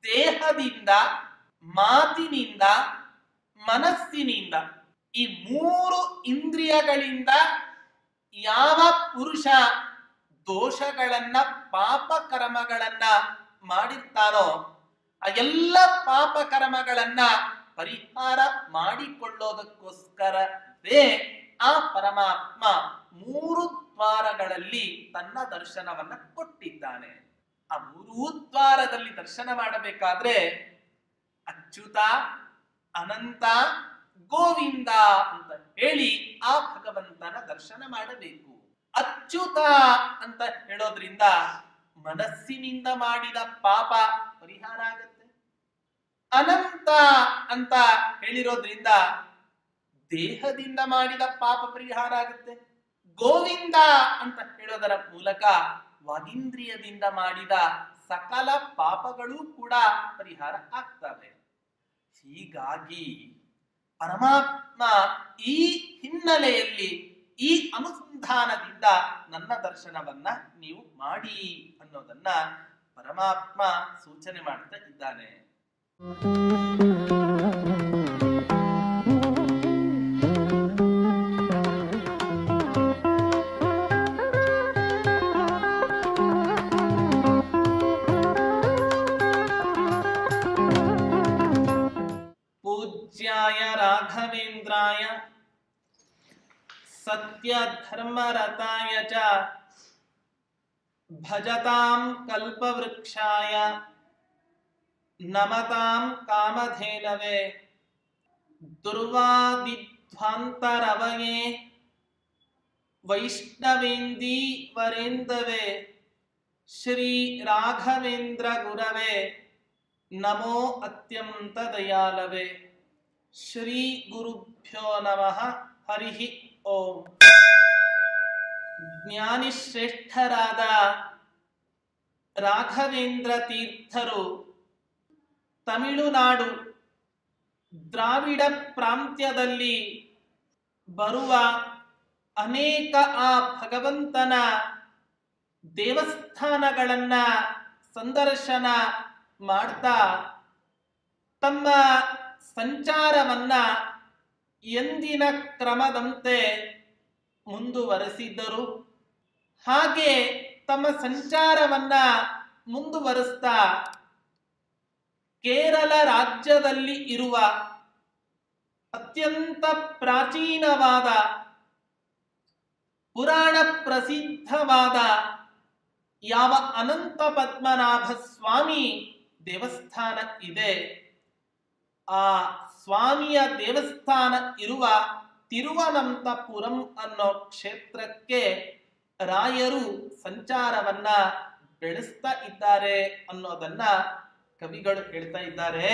ದೇಹದಿಂದ, ಮಾತಿನಿಂದ, ಮನಸ್ಸಿನಿಂದ ಈ 3 ಇಂದ್ರಿಯಗಳಿಂದ ಯಾವ ಪುರುಷ ದೋಷಗಳನ್ನ, ಪಾಪ ಕರ್ಮಗಳನ್ನ ಮಾಡಿರ್ತಾನೋ ಆ ಎಲ್ಲ ಪಾಪ ಕರ್ಮಗಳನ್ನ ಪರಿಹಾರ ಮಾಡಿಕೊಳ್ಳೋದಕ್ಕೋಸ್ಕರವೇ ಆ ಪರಮಾತ್ಮ 3 ದ್ವಾರಗಳಲ್ಲಿ ತನ್ನ ದರ್ಶನವನ್ನ ಕೊಟ್ಟಿದ್ದಾನೆ. ಆ 3 ದ್ವಾರದಲ್ಲಿ ದರ್ಶನ ಮಾಡಬೇಕಾದ್ರೆ ಅಚ್ಯುತ, ಅನಂತ, ಗೋವಿಂದ ಅಂತ ಹೇಳಿ ಆ ಭಗವಂತನ ದರ್ಶನ ಮಾಡಬೇಕು. ಅಚ್ಯುತ ಅಂತ ಹೇಳೋದ್ರಿಂದ ಮನಸ್ಸಿನಿಂದ ಮಾಡಿದ ಪಾಪ ಪರಿಹಾರ ಆಗುತ್ತೆ. ಅನಂತ ಅಂತ ಹೇಳಿರೋದ್ರಿಂದ ದೇಹದಿಂದ ಮಾಡಿದ ಪಾಪ ಪರಿಹಾರ ಆಗುತ್ತೆ. ಗೋವಿಂದ ಅಂತ ಹೇಳೋದರ ಮೂಲಕ ವಾಗೀಂದ್ರಿಯದಿಂದ ಮಾಡಿದ ಸಕಲ ಪಾಪಗಳು ಕೂಡ ಪರಿಹಾರ ಆಗ್ತವೆ. ಹೀಗಾಗಿ ಪರಮಾತ್ಮ ಈ ಹಿನ್ನೆಲೆಯಲ್ಲಿ, ಈ ಅನುಸಂಧಾನದಿಂದ ನನ್ನ ದರ್ಶನವನ್ನ ನೀವು ಮಾಡಿ ಅನ್ನೋದನ್ನ ಪರಮಾತ್ಮ ಸೂಚನೆ ಮಾಡ್ತಾ ಇದ್ದಾನೆ. पूज्याय राघवेन्द्राय सत्यधर्मरताय च भजतां कल्पवृक्षाय नमतां कामधेनवे दुर्वादिध्वान्तरवये वैष्णवेन्दीवरेन्दवे श्री राघवेन्द्र गुरवे नमो अत्यंत दयालवे. श्री गुरुभ्यो नमः. हरि ओम. ಜ್ಞಾನಿಶ್ರೇಷ್ಠರಾದ ರಾಘವೇಂದ್ರ ತೀರ್ಥರು ತಮಿಳುನಾಡು ದ್ರಾವಿಡ ಪ್ರಾಂತ್ಯದಲ್ಲಿ ಬರುವ ಅನೇಕ ಆ ಭಗವಂತನ ದೇವಸ್ಥಾನಗಳನ್ನ ಸಂದರ್ಶನ ಮಾಡ್ತಾ ತಮ್ಮ ಸಂಚಾರವನ್ನ ಎಂದಿನ ಕ್ರಮದಂತೆ ಮುಂದುವರೆಸಿದ್ದರು. ಹಾಗೆ ತಮ್ಮ ಸಂಚಾರವನ್ನ ಮುಂದುವರಿಸ್ತಾ ಕೇರಳ ರಾಜ್ಯದಲ್ಲಿ ಇರುವ ಅತ್ಯಂತ ಪ್ರಾಚೀನವಾದ ಪುರಾಣ ಪ್ರಸಿದ್ಧವಾದ ಯಾವ ಅನಂತ ಪದ್ಮನಾಭ ಸ್ವಾಮಿ ದೇವಸ್ಥಾನ ಇದೆ, ಆ ಸ್ವಾಮಿಯ ದೇವಸ್ಥಾನ ಇರುವ ತಿರುವನಂತಪುರಂ ಅನ್ನೋ ಕ್ಷೇತ್ರಕ್ಕೆ ರಾಯರು ಸಂಚಾರವನ್ನ ಬೆಳೆಸ್ತಾ ಇದ್ದಾರೆ ಅನ್ನೋದನ್ನ ಕವಿಗಳು ಹೇಳ್ತಾ ಇದ್ದಾರೆ.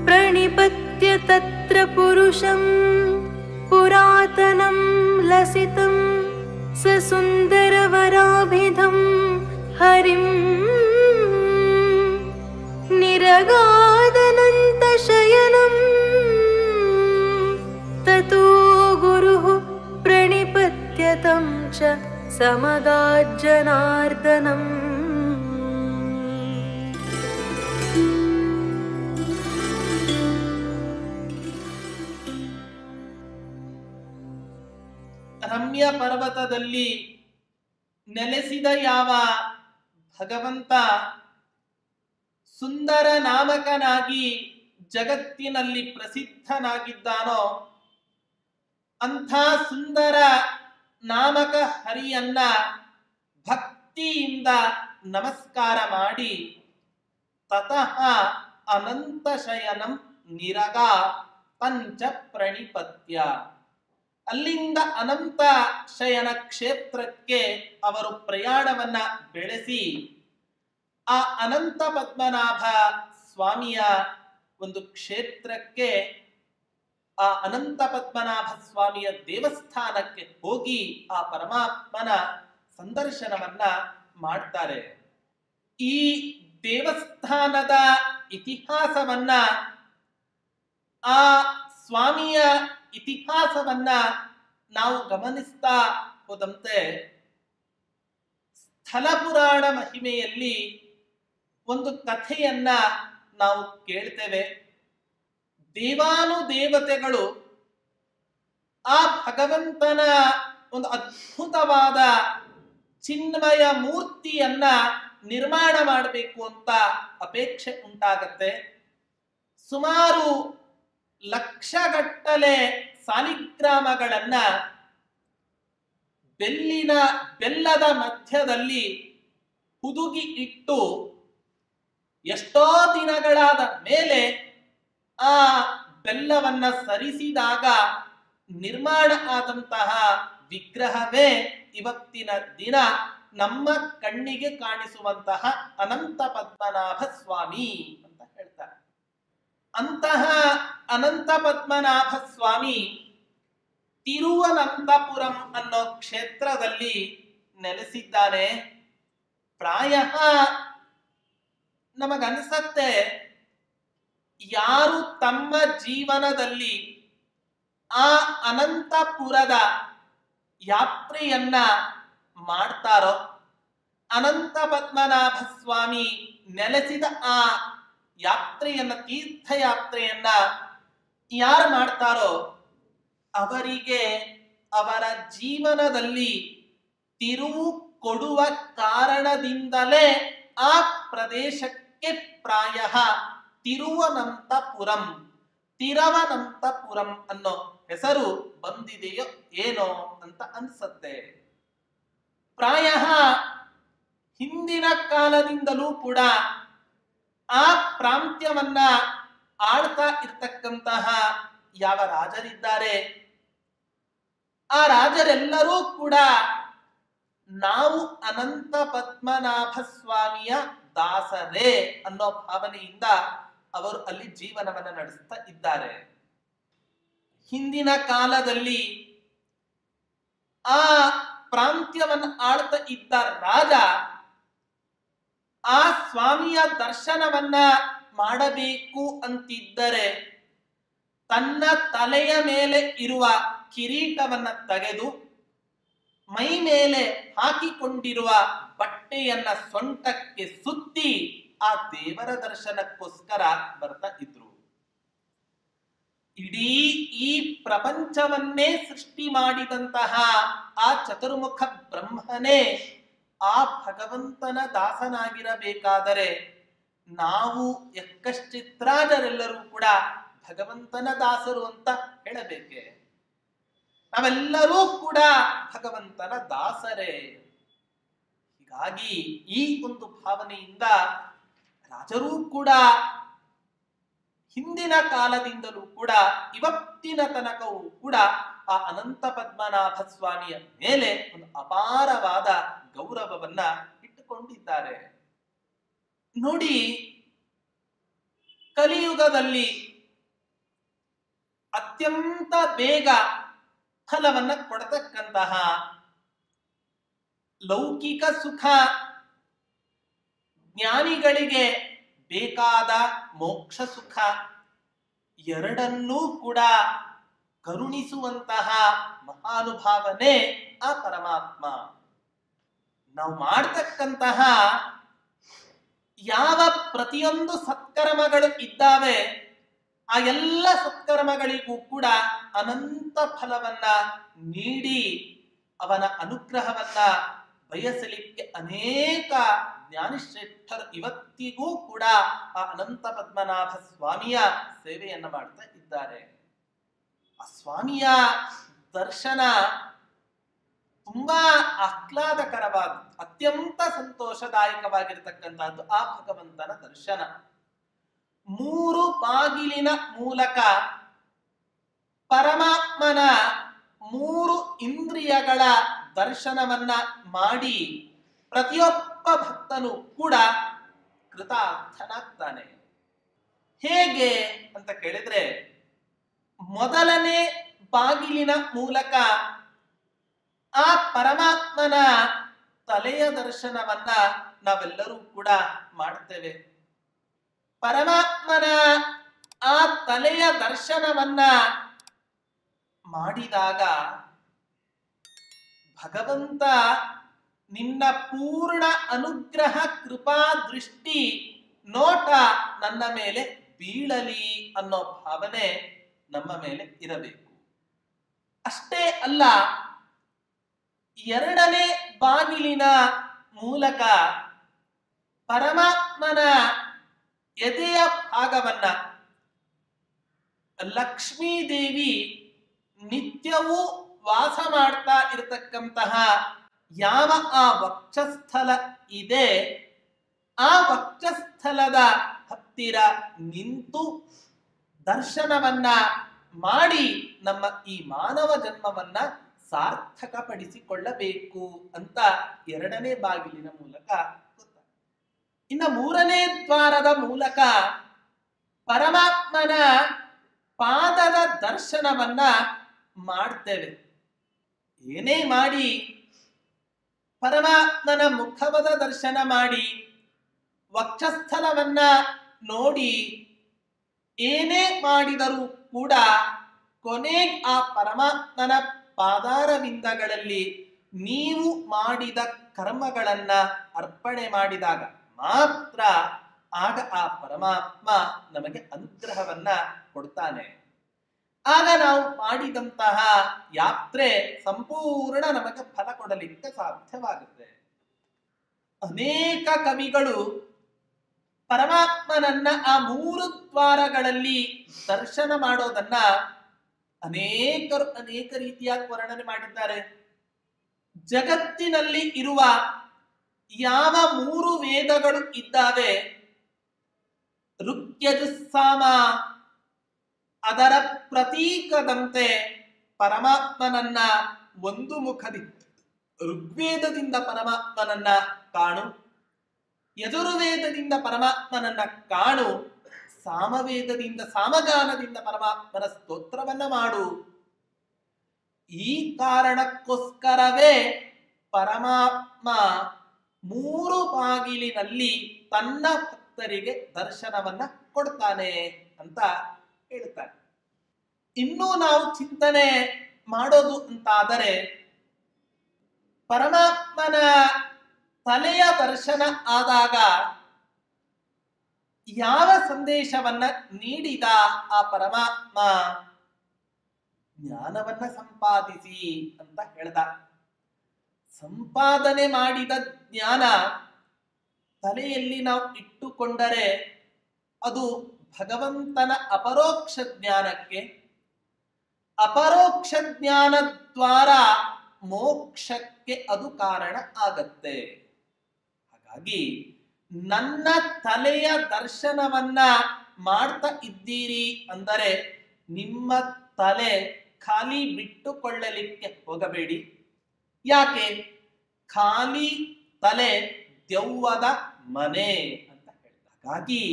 ಪ್ರಣಿಪತ್ಯ ತತ್ರ ಪುರುಷಂ ಪುರಾತನಂ ಲಸಿತಂ ಸ ಸುಂದರವರಾಭಿಧಂ ಹರಿಂ ನಿರಗಾದನಂತ ಶಯನಂ ತತೋ ಗುರುಃ ಪ್ರಣಿಪತ್ಯತಂ ಚ ಸಮಗಾಜ್ಜನಾರ್ದನಂ. ರಮ್ಯ ಪರ್ವತದಲ್ಲಿ ನೆಲೆಸಿದ ಯಾವ ಭಗವಂತ ಸುಂದರ ನಾಮಕನಾಗಿ ಜಗತ್ತಿನಲ್ಲಿ ಪ್ರಸಿದ್ಧನಾಗಿದ್ದಾನೋ ಅಂಥ ಸುಂದರ ನಾಮಕ ಹರಿಯನ್ನ ಭಕ್ತಿಯಿಂದ ನಮಸ್ಕಾರ ಮಾಡಿ ತತಃ ಅನಂತ ಶಯನಂ ನಿರಗ ಪಂಚ ಪ್ರಣಿಪತ್ಯ, ಅಲ್ಲಿಂದ ಅನಂತ ಶಯನ ಕ್ಷೇತ್ರಕ್ಕೆ ಅವರು ಪ್ರಯಾಣವನ್ನ ಬೆಳೆಸಿ ಆ ಅನಂತ ಪದ್ಮನಾಭ ಸ್ವಾಮಿಯ ಒಂದು ಕ್ಷೇತ್ರಕ್ಕೆ, ಆ ಅನಂತ ಪದ್ಮನಾಭ ಸ್ವಾಮಿಯ ದೇವಸ್ಥಾನಕ್ಕೆ ಹೋಗಿ ಆ ಪರಮಾತ್ಮನ ಸಂದರ್ಶನವನ್ನ ಮಾಡ್ತಾರೆ. ಈ ದೇವಸ್ಥಾನದ ಇತಿಹಾಸವನ್ನ, ಆ ಸ್ವಾಮಿಯ ಇತಿಹಾಸವನ್ನ ನಾವು ಗಮನಿಸ್ತಾ ಹೋದಂತೆ ಸ್ಥಳ ಪುರಾಣ ಮಹಿಮೆಯಲ್ಲಿ ಒಂದು ಕಥೆಯನ್ನ ನಾವು ಕೇಳ್ತೇವೆ. ದೇವಾನುದೇವತೆಗಳು ಆ ಭಗವಂತನ ಒಂದು ಅದ್ಭುತವಾದ ಚಿನ್ಮಯ ಮೂರ್ತಿಯನ್ನ ನಿರ್ಮಾಣ ಮಾಡಬೇಕು ಅಂತ ಅಪೇಕ್ಷೆ ಉಂಟಾಗತ್ತೆ. ಸುಮಾರು ಲಕ್ಷಗಟ್ಟಲೆ ಸಾಲಿಗ್ರಾಮಗಳನ್ನ ಬೆಲ್ಲದ ಮಧ್ಯದಲ್ಲಿ ಹುದುಗಿ ಇಟ್ಟು ಎಷ್ಟೋ ದಿನಗಳಾದ ಮೇಲೆ ಆ ಬೆಲ್ಲವನ್ನ ಸರಿಸಿದಾಗ ನಿರ್ಮಾಣ ಆದಂತಹ ವಿಗ್ರಹವೇ ಇವತ್ತಿನ ದಿನ ನಮ್ಮ ಕಣ್ಣಿಗೆ ಕಾಣಿಸುವಂತಹ ಅನಂತ ಪದ್ಮನಾಭ ಸ್ವಾಮಿ ಅಂತ ಹೇಳ್ತಾರೆ. ಅಂತಹ ಅನಂತ ಪದ್ಮನಾಭ ಸ್ವಾಮಿ ತಿರುವನಂತಪುರಂ ಅನ್ನೋ ಕ್ಷೇತ್ರದಲ್ಲಿ ನೆಲೆಸಿದ್ದಾನೆ. ಪ್ರಾಯ ನಮಗನ್ಸತ್ತೆ, ಯಾರು ತಮ್ಮ ಜೀವನದಲ್ಲಿ ಆ ಅನಂತಪುರದ ಯಾತ್ರೆಯನ್ನ ಮಾಡ್ತಾರೋ, ಅನಂತ ಪದ್ಮನಾಭ ಸ್ವಾಮಿ ನೆಲೆಸಿದ ಆ ಯಾತ್ರೆಯನ್ನ, ತೀರ್ಥಯಾತ್ರೆಯನ್ನ ಯಾರು ಮಾಡ್ತಾರೋ ಅವರಿಗೆ ಅವರ ಜೀವನದಲ್ಲಿ ತಿರುವು ಕೊಡುವ ಕಾರಣದಿಂದಲೇ ಆ ಪ್ರದೇಶಕ್ಕೆ ಪ್ರಾಯ ತಿರುವನಂತಪುರಂ ಅನ್ನೋ ಹೆಸರು ಬಂದಿದೆಯೋ ಏನೋ ಅಂತ ಅನ್ಸತ್ತೆ. ಪ್ರಾಯ ಹಿಂದಿನ ಕಾಲದಿಂದಲೂ ಕೂಡ ಆ ಪ್ರಾಂತ್ಯವನ್ನ ಆಳ್ತಾ ಇರ್ತಕ್ಕಂತಹ ಯಾವ ರಾಜರಿದ್ದಾರೆ, ಆ ರಾಜರೆಲ್ಲರೂ ಕೂಡ ನಾವು ಅನಂತ ಪದ್ಮನಾಭ ಸ್ವಾಮಿಯ ದಾಸರೇ ಅನ್ನೋ ಭಾವನೆಯಿಂದ ಅವರು ಅಲ್ಲಿ ಜೀವನವನ್ನ ನಡೆಸ್ತಾ ಇದ್ದಾರೆ. ಹಿಂದಿನ ಕಾಲದಲ್ಲಿ ಆ ಪ್ರಾಂತ್ಯವನ್ನು ಆಳ್ತಾ ಇದ್ದ ರಾಜ ಆ ಸ್ವಾಮಿಯ ದರ್ಶನವನ್ನ ಮಾಡಬೇಕು ಅಂತಿದ್ದರೆ ತನ್ನ ತಲೆಯ ಮೇಲೆ ಇರುವ ಕಿರೀಟವನ್ನ ತೆಗೆದು ಮೈ ಮೇಲೆ ಹಾಕಿಕೊಂಡಿರುವ ಬಟ್ಟೆಯನ್ನ ಸೊಂಟಕ್ಕೆ ಸುತ್ತಿ ಆ ದೇವರ ದರ್ಶನಕ್ಕೋಸ್ಕರ ಬರ್ತಾ ಇದ್ರು. ಇಡೀ ಈ ಪ್ರಪಂಚವನ್ನೇ ಸೃಷ್ಟಿ ಮಾಡಿದಂತಹ ಆ ಚತುರ್ಮುಖ ಬ್ರಹ್ಮನೇ ಆ ಭಗವಂತನ ದಾಸನಾಗಿರಬೇಕಾದರೆ ನಾವು ಯಕ್ಕಶ್ಚಿತ್ರಾಜರೆಲ್ಲರೂ ಕೂಡ ಭಗವಂತನ ದಾಸರು ಅಂತ ಹೇಳಬೇಕೆ? ನಾವೆಲ್ಲರೂ ಕೂಡ ಭಗವಂತನ ದಾಸರೇ. ಹೀಗಾಗಿ ಈ ಒಂದು ಭಾವನೆಯಿಂದ ರಾಜರೂ ಕೂಡ ಹಿಂದಿನ ಕಾಲದಿಂದಲೂ ಕೂಡ ಇವತ್ತಿನ ತನಕವೂ ಕೂಡ ಆ ಅನಂತ ಪದ್ಮನಾಭ ಸ್ವಾಮಿಯ ಮೇಲೆ ಒಂದು ಅಪಾರವಾದ ಗೌರವವನ್ನ ಇಟ್ಟುಕೊಂಡಿದ್ದಾರೆ. ನೋಡಿ, ಕಲಿಯುಗದಲ್ಲಿ ಅತ್ಯಂತ ಬೇಗ ಫಲವನ್ನ ಕೊಡತಕ್ಕಂತಹ ಲೌಕಿಕ ಸುಖ, ಜ್ಞಾನಿಗಳಿಗೆ ಬೇಕಾದ ಮೋಕ್ಷ ಸುಖ, ಎರಡನ್ನೂ ಕೂಡ ಕರುಣಿಸುವಂತಹ ಮಹಾನುಭಾವನೆ ಆ ಪರಮಾತ್ಮ. ನಾವು ಮಾಡ್ತಕ್ಕಂತಹ ಯಾವ ಪ್ರತಿಯೊಂದು ಸತ್ಕರ್ಮಗಳು ಇದ್ದಾವೆ ಆ ಎಲ್ಲ ಸತ್ಕರ್ಮಗಳಿಗೂ ಕೂಡ ಅನಂತ ಫಲವನ್ನ ನೀಡಿ ಅವನ ಅನುಗ್ರಹವನ್ನ ಬಯಸಲಿಕ್ಕೆ ಅನೇಕ ಜ್ಞಾನಿಶ್ರೇಷ್ಠರು ಇವತ್ತಿಗೂ ಕೂಡ ಆ ಅನಂತ ಪದ್ಮನಾಭ ಸ್ವಾಮಿಯ ಸೇವೆಯನ್ನ ಮಾಡ್ತಾ ಇದ್ದಾರೆ. ಆ ಸ್ವಾಮಿಯ ದರ್ಶನ ತುಂಬಾ ಆಹ್ಲಾದಕರವಾದ, ಅತ್ಯಂತ ಸಂತೋಷದಾಯಕವಾಗಿರತಕ್ಕಂತಹದ್ದು ಆ ಭಗವಂತನ ದರ್ಶನ. 3 ಬಾಗಿಲಿನ ಮೂಲಕ ಪರಮಾತ್ಮನ 3 ಇಂದ್ರಿಯಗಳ ದರ್ಶನವನ್ನ ಮಾಡಿ ಪ್ರತಿಯೊಬ್ಬ ಭಕ್ತನು ಕೂಡ ಕೃತಾರ್ಥನಾಗ್ತಾನೆ. ಹೇಗೆ ಅಂತ ಕೇಳಿದ್ರೆ, ಮೊದಲನೇ ಬಾಗಿಲಿನ ಮೂಲಕ ಆ ಪರಮಾತ್ಮನ ತಲೆಯ ದರ್ಶನವನ್ನ ನಾವೆಲ್ಲರೂ ಕೂಡ ಮಾಡ್ತೇವೆ. ಪರಮಾತ್ಮನ ಆ ತಲೆಯ ದರ್ಶನವನ್ನ ಮಾಡಿದಾಗ ಭಗವಂತ ನಿನ್ನ ಪೂರ್ಣ ಅನುಗ್ರಹ ಕೃಪಾ ದೃಷ್ಟಿ ನೋಟ ನನ್ನ ಮೇಲೆ ಬೀಳಲಿ ಅನ್ನೋ ಭಾವನೆ ನಮ್ಮ ಮೇಲೆ ಇರಬೇಕು. ಅಷ್ಟೇ ಅಲ್ಲ, ಎರಡನೇ ಬಾಗಿಲಿನ ಮೂಲಕ ಪರಮಾತ್ಮನ ಎದೆಯ ಭಾಗವನ್ನ ಲಕ್ಷ್ಮೀದೇವಿ ನಿತ್ಯವೂ ವಾಸ ಮಾಡ್ತಾ ಇರತಕ್ಕಂತಹ ಯಾವ ಆ ವಕ್ಷಸ್ಥಲ ಇದೆ, ಆ ವಕ್ಷಸ್ಥಲದ ಹತ್ತಿರ ನಿಂತು ದರ್ಶನವನ್ನ ಮಾಡಿ ನಮ್ಮ ಈ ಮಾನವ ಜನ್ಮವನ್ನ ಸಾರ್ಥಕಪಡಿಸಿಕೊಳ್ಳಬೇಕು ಅಂತ ಎರಡನೇ ಬಾಗಿಲಿನ ಮೂಲಕ ಗೊತ್ತಾಗ್ತದೆ. ಇನ್ನು ಮೂರನೇ ದ್ವಾರದ ಮೂಲಕ ಪರಮಾತ್ಮನ ಪಾದದ ದರ್ಶನವನ್ನ ಮಾಡ್ತೇವೆ. ಏನೇ ಮಾಡಿ ಪರಮಾತ್ಮನ ಮುಖವದ ದರ್ಶನ ಮಾಡಿ ವಕ್ಷಸ್ಥಲವನ್ನ ನೋಡಿ ಏನೇ ಮಾಡಿದರೂ ಕೂಡ ಕೊನೆ ಆ ಪರಮಾತ್ಮನ ಪಾದಾರವಿಂದಗಳಲ್ಲಿ ನೀವು ಮಾಡಿದ ಕರ್ಮಗಳನ್ನ ಅರ್ಪಣೆ ಮಾಡಿದಾಗ ಮಾತ್ರ ಆಗ ಆ ಪರಮಾತ್ಮ ನಮಗೆ ಅನುಗ್ರಹವನ್ನ ಕೊಡ್ತಾನೆ. ಆಗ ನಾವು ಮಾಡಿದಂತಹ ಯಾತ್ರೆ ಸಂಪೂರ್ಣ ನಮಗೆ ಫಲ ಕೊಡಲಿಕ್ಕೆ ಸಾಧ್ಯವಾಗುತ್ತೆ. ಅನೇಕ ಕವಿಗಳು ಪರಮಾತ್ಮನನ್ನ ಆ ಮೂರು ದ್ವಾರಗಳಲ್ಲಿ ದರ್ಶನ ಮಾಡೋದನ್ನ ಅನೇಕರು ಅನೇಕ ರೀತಿಯಾಗಿ ವರ್ಣನೆ ಮಾಡಿದ್ದಾರೆ. ಜಗತ್ತಿನಲ್ಲಿ ಇರುವ ಯಾವ ಮೂರು ವೇದಗಳು ಇದ್ದಾವೆ, ಋಗ್ಯಜುಸ್ಸಾಮ, ಅದರ ಪ್ರತೀಕದಂತೆ ಪರಮಾತ್ಮನನ್ನ ಒಂದು ಮುಖದಿಂದ ಋಗ್ವೇದದಿಂದ ಪರಮಾತ್ಮನನ್ನ ಕಾಣು, ಯಜುರ್ವೇದದಿಂದ ಪರಮಾತ್ಮನನ್ನ ಕಾಣು, ಸಾಮವೇದದಿಂದ ಸಾಮಗಾನದಿಂದ ಪರಮಾತ್ಮನ ಸ್ತೋತ್ರವನ್ನ ಮಾಡು. ಈ ಕಾರಣಕ್ಕೋಸ್ಕರವೇ ಪರಮಾತ್ಮ ಮೂರು ಬಾಗಿಲಿನಲ್ಲಿ ತನ್ನ ಭಕ್ತರಿಗೆ ದರ್ಶನವನ್ನ ಕೊಡ್ತಾನೆ ಅಂತ ಹೇಳ್ತಾರೆ. ಇನ್ನೂ ನಾವು ಚಿಂತನೆ ಮಾಡೋದು ಅಂತಾದರೆ ಪರಮಾತ್ಮನ ತಲೆಯ ದರ್ಶನ ಆದಾಗ ಯಾವ ಸಂದೇಶವನ್ನ ನೀಡಿದ ಆ ಪರಮಾತ್ಮ, ಜ್ಞಾನವನ್ನ ಸಂಪಾದಿಸಿ ಅಂತ ಹೇಳ್ದ. ಸಂಪಾದನೆ ಮಾಡಿದ ಜ್ಞಾನ ತಲೆಯಲ್ಲಿ ನಾವು ಇಟ್ಟುಕೊಂಡರೆ ಅದು ಭಗವಂತನ ಅಪರೋಕ್ಷ ಜ್ಞಾನಕ್ಕೆ, ಅಪರೋಕ್ಷ ಜ್ಞಾನ ದ್ವಾರ ಮೋಕ್ಷಕ್ಕೆ ಅದು ಕಾರಣ ಆಗತ್ತೆ. ಹಾಗಾಗಿ ನನ್ನ ತಲೆಯ ದರ್ಶನವನ್ನ ಮಾಡ್ತಾ ಇದ್ದೀರಿ ಅಂದರೆ ನಿಮ್ಮ ತಲೆ ಖಾಲಿ ಬಿಟ್ಟುಕೊಳ್ಳಲಿಕ್ಕೆ ಹೋಗಬೇಡಿ. ಯಾಕೆ? ಖಾಲಿ ತಲೆ ದೆವ್ವದ ಮನೆ ಅಂತ ಹೇಳ್ತಾರೆ. ಹಾಗಾಗಿ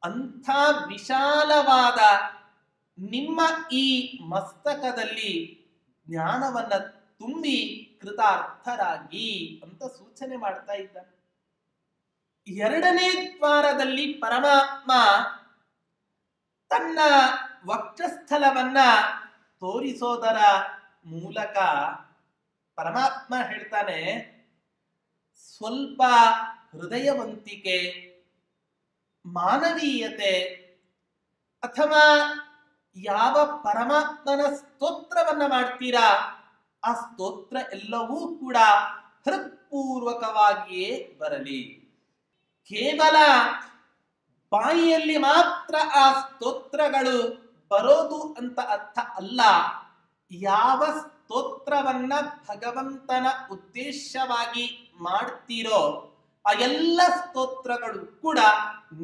ಅಂಥ ವಿಶಾಲವಾದ ನಿಮ್ಮ ಈ ಮಸ್ತಕದಲ್ಲಿ ಜ್ಞಾನವನ್ನ ತುಂಬಿ ಕೃತಾರ್ಥರಾಗಿ ಅಂತ ಸೂಚನೆ ಮಾಡ್ತಾ ಇದ್ದಾನೆ. ಎರಡನೇ ದ್ವಾರದಲ್ಲಿ ಪರಮಾತ್ಮ ತನ್ನ ವಕ್ಷಸ್ಥಲವನ್ನ ತೋರಿಸೋದರ ಮೂಲಕ ಪರಮಾತ್ಮ ಹೇಳ್ತಾನೆ, ಸ್ವಲ್ಪ ಹೃದಯವಂತಿಕೆ, ಮಾನವೀಯತೆ ಅಥವಾ ಯಾವ ಪರಮಾತ್ಮನ ಸ್ತೋತ್ರವನ್ನ ಮಾಡ್ತೀರಾ ಆ ಸ್ತೋತ್ರ ಎಲ್ಲವೂ ಕೂಡ ಹೃತ್ಪೂರ್ವಕವಾಗಿಯೇ ಬರಲಿ. ಕೇವಲ ಬಾಯಿಯಲ್ಲಿ ಮಾತ್ರ ಆ ಸ್ತೋತ್ರಗಳು ಬರೋದು ಅಂತ ಅರ್ಥ ಅಲ್ಲ. ಯಾವ ಸ್ತೋತ್ರವನ್ನ ಭಗವಂತನ ಉದ್ದೇಶವಾಗಿ ಮಾಡ್ತೀರೋ ಆ ಎಲ್ಲ ಸ್ತೋತ್ರಗಳು ಕೂಡ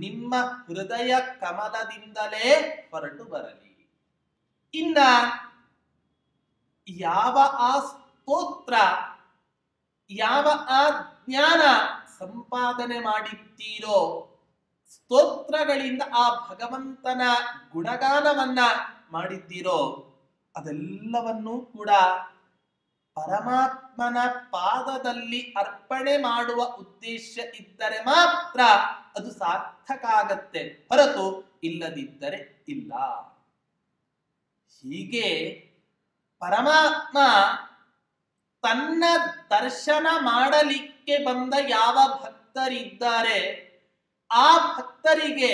ನಿಮ್ಮ ಹೃದಯ ಕಮಲದಿಂದಲೇ ಹೊರಟು ಬರಲಿ. ಇನ್ನ ಯಾವ ಆ ಸ್ತೋತ್ರ, ಯಾವ ಆ ಜ್ಞಾನ ಸಂಪಾದನೆ ಮಾಡಿದ್ದೀರೋ, ಸ್ತೋತ್ರಗಳಿಂದ ಆ ಭಗವಂತನ ಗುಣಗಾನವನ್ನ ಮಾಡಿದ್ದೀರೋ, ಅದೆಲ್ಲವನ್ನೂ ಕೂಡ ಪರಮಾತ್ಮನ ಪಾದದಲ್ಲಿ ಅರ್ಪಣೆ ಮಾಡುವ ಉದ್ದೇಶ ಇದ್ದರೆ ಮಾತ್ರ ಅದು ಸಾರ್ಥಕ ಆಗತ್ತೆ, ಹೊರತು ಇಲ್ಲದಿದ್ದರೆ ಇಲ್ಲ. ಹೀಗೆ ಪರಮಾತ್ಮ ತನ್ನ ದರ್ಶನ ಮಾಡಲಿಕ್ಕೆ ಬಂದ ಯಾವ ಭಕ್ತರಿದ್ದಾರೆ ಆ ಭಕ್ತರಿಗೆ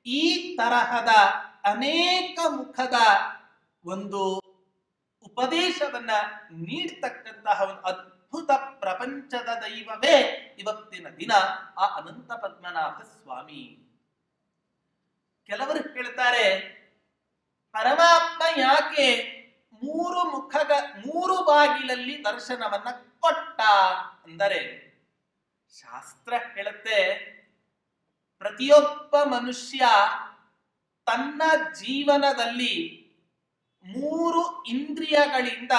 ಈ ತರಹದ ಅನೇಕ ಮುಖದ ಒಂದು ಉಪದೇಶವನ್ನ ನೀಡ್ತಕ್ಕಂತಹ ಒಂದು ಅದ್ಭುತ ಪ್ರಪಂಚದ ದೈವವೇ ಇವತ್ತಿನ ದಿನ ಆ ಅನಂತ ಪದ್ಮನಾಭ ಸ್ವಾಮಿ. ಕೆಲವರು ಹೇಳ್ತಾರೆ, ಪರಮಾತ್ಮ ಯಾಕೆ ಮೂರು ಬಾಗಿಲಲ್ಲಿ ದರ್ಶನವನ್ನ ಕೊಟ್ಟ ಅಂದರೆ, ಶಾಸ್ತ್ರ ಹೇಳುತ್ತೆ ಪ್ರತಿಯೊಬ್ಬ ಮನುಷ್ಯ ತನ್ನ ಜೀವನದಲ್ಲಿ 3 ಇಂದ್ರಿಯಗಳಿಂದ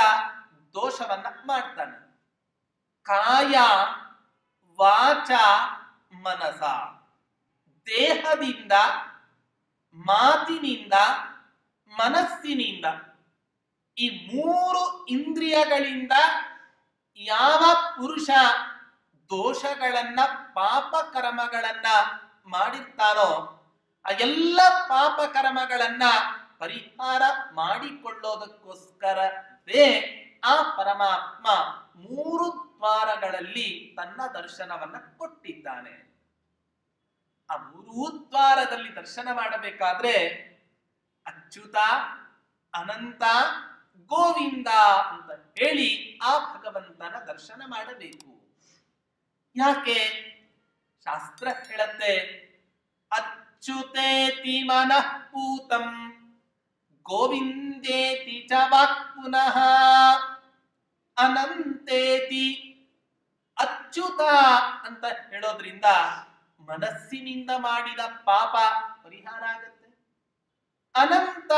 ದೋಷವನ್ನ ಮಾಡ್ತಾನೆ. ಕಾಯ, ವಾಚ, ಮನಸ. ದೇಹದಿಂದ, ಮಾತಿನಿಂದ, ಮನಸ್ಸಿನಿಂದ ಈ 3 ಇಂದ್ರಿಯಗಳಿಂದ ಯಾವ ಪುರುಷ ದೋಷಗಳನ್ನ ಪಾಪ ಕರ್ಮಗಳನ್ನ ಮಾಡಿರ್ತಾನೋ ಆ ಎಲ್ಲ ಪಾಪ ಕರ್ಮಗಳನ್ನ ಪರಿಹಾರ ಮಾಡಿಕೊಳ್ಳೋದಕ್ಕೋಸ್ಕರವೇ ಆ ಪರಮಾತ್ಮ 3 ದ್ವಾರಗಳಲ್ಲಿ ತನ್ನ ದರ್ಶನವನ್ನ ಕೊಟ್ಟಿದ್ದಾನೆ. ಆ 3 ದ್ವಾರದಲ್ಲಿ ದರ್ಶನ ಮಾಡಬೇಕಾದ್ರೆ ಅಚ್ಯುತ, ಅನಂತ, ಗೋವಿಂದ ಅಂತ ಹೇಳಿ ಆ ಭಗವಂತನ ದರ್ಶನ ಮಾಡಬೇಕು. ಯಾಕೆ? ಶಾಸ್ತ್ರ ಹೇಳತ್ತೆ, ಅಚ್ಯುತೇತಿ ಮನಃ ಪೂತಂ ಗೋವಿಂದೇತಿ ಚ ವಾಕ್ ಪುನಃ ಅನಂತೇತಿ. ಅಚ್ಯುತ ಅಂತ ಹೇಳೋದ್ರಿಂದ ಮನಸ್ಸಿನಿಂದ ಮಾಡಿದ ಪಾಪ ಪರಿಹಾರ ಆಗುತ್ತೆ. ಅನಂತ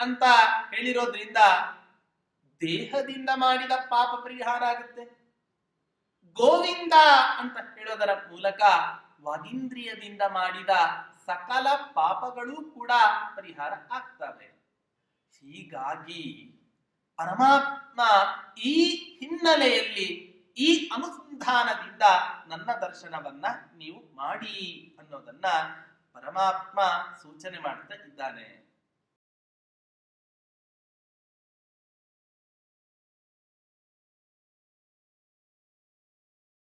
ಅಂತ ಹೇಳಿರೋದ್ರಿಂದ ದೇಹದಿಂದ ಮಾಡಿದ ಪಾಪ ಪರಿಹಾರ ಆಗುತ್ತೆ. ಗೋವಿಂದ ಅಂತ ಹೇಳೋದರ ಮೂಲಕ ವಾಗೀಂದ್ರಿಯದಿಂದ ಮಾಡಿದ ಸಕಲ ಪಾಪಗಳು ಕೂಡ ಪರಿಹಾರ ಆಗ್ತವೆ. ಹೀಗಾಗಿ ಪರಮಾತ್ಮ ಈ ಹಿನ್ನೆಲೆಯಲ್ಲಿ ಈ ಅನುಸಂಧಾನದಿಂದ ನನ್ನ ದರ್ಶನವನ್ನ ನೀವು ಮಾಡಿ ಅನ್ನೋದನ್ನ ಪರಮಾತ್ಮ ಸೂಚನೆ ಮಾಡ್ತಾ ಇದ್ದಾನೆ.